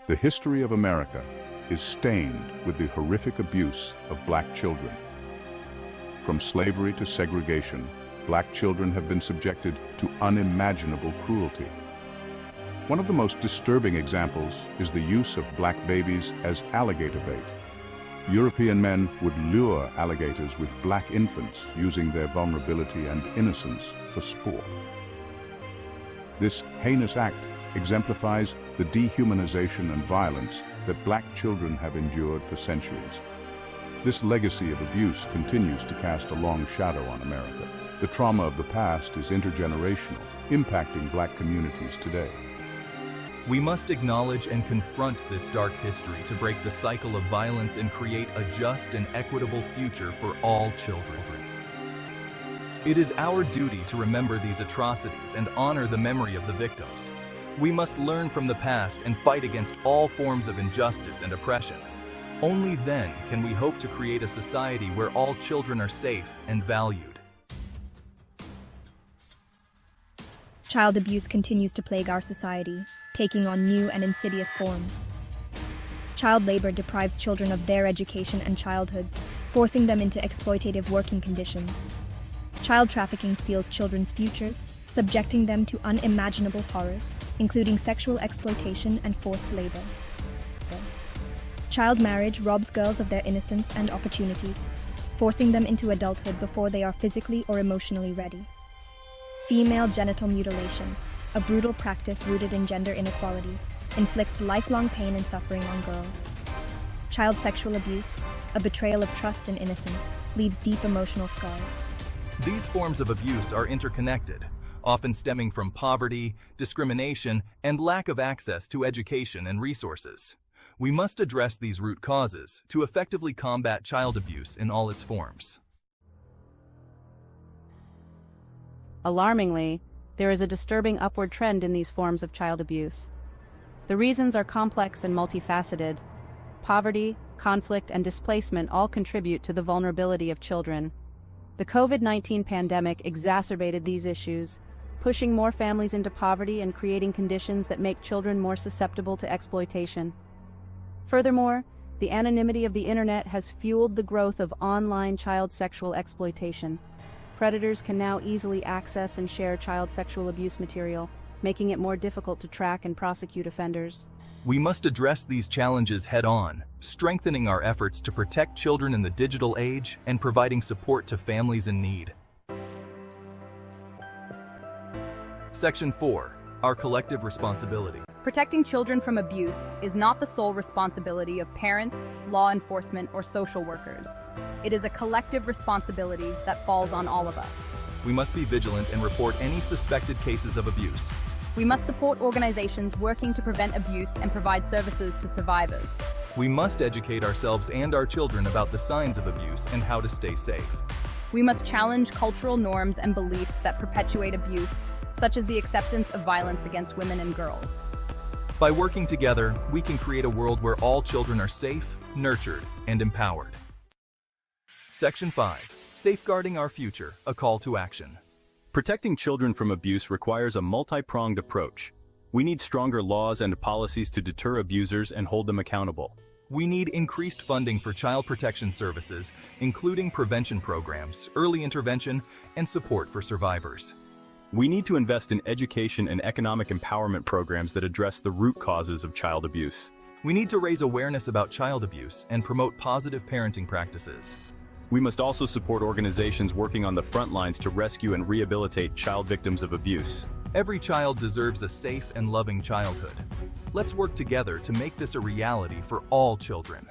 The history of America is stained with the horrific abuse of black children. From slavery to segregation, black children have been subjected to unimaginable cruelty. One of the most disturbing examples is the use of black babies as alligator bait. European men would lure alligators with black infants, using their vulnerability and innocence for sport. This heinous act exemplifies the dehumanization and violence that black children have endured for centuries. This legacy of abuse continues to cast a long shadow on America. The trauma of the past is intergenerational, impacting black communities today. We must acknowledge and confront this dark history to break the cycle of violence and create a just and equitable future for all children. It is our duty to remember these atrocities and honor the memory of the victims. We must learn from the past and fight against all forms of injustice and oppression. Only then can we hope to create a society where all children are safe and valued. Child abuse continues to plague our society, taking on new and insidious forms. Child labor deprives children of their education and childhoods, forcing them into exploitative working conditions. Child trafficking steals children's futures, subjecting them to unimaginable horrors, including sexual exploitation and forced labor. Child marriage robs girls of their innocence and opportunities, forcing them into adulthood before they are physically or emotionally ready. Female genital mutilation, a brutal practice rooted in gender inequality, inflicts lifelong pain and suffering on girls. Child sexual abuse, a betrayal of trust and innocence, leaves deep emotional scars. These forms of abuse are interconnected, often stemming from poverty, discrimination, and lack of access to education and resources. We must address these root causes to effectively combat child abuse in all its forms. Alarmingly, there is a disturbing upward trend in these forms of child abuse. The reasons are complex and multifaceted. Poverty, conflict, and displacement all contribute to the vulnerability of children. The COVID-19 pandemic exacerbated these issues, pushing more families into poverty and creating conditions that make children more susceptible to exploitation. Furthermore, the anonymity of the internet has fueled the growth of online child sexual exploitation. Predators can now easily access and share child sexual abuse material, making it more difficult to track and prosecute offenders. We must address these challenges head-on, strengthening our efforts to protect children in the digital age and providing support to families in need. Section 4. Our collective responsibility. Protecting children from abuse is not the sole responsibility of parents, law enforcement, or social workers. It is a collective responsibility that falls on all of us. We must be vigilant and report any suspected cases of abuse. We must support organizations working to prevent abuse and provide services to survivors. We must educate ourselves and our children about the signs of abuse and how to stay safe. We must challenge cultural norms and beliefs that perpetuate abuse, such as the acceptance of violence against women and girls. By working together, we can create a world where all children are safe, nurtured, and empowered. Section 5. Safeguarding our future, a call to action. Protecting children from abuse requires a multi-pronged approach. We need stronger laws and policies to deter abusers and hold them accountable. We need increased funding for child protection services, including prevention programs, early intervention, and support for survivors. We need to invest in education and economic empowerment programs that address the root causes of child abuse. We need to raise awareness about child abuse and promote positive parenting practices. We must also support organizations working on the front lines to rescue and rehabilitate child victims of abuse. Every child deserves a safe and loving childhood. Let's work together to make this a reality for all children.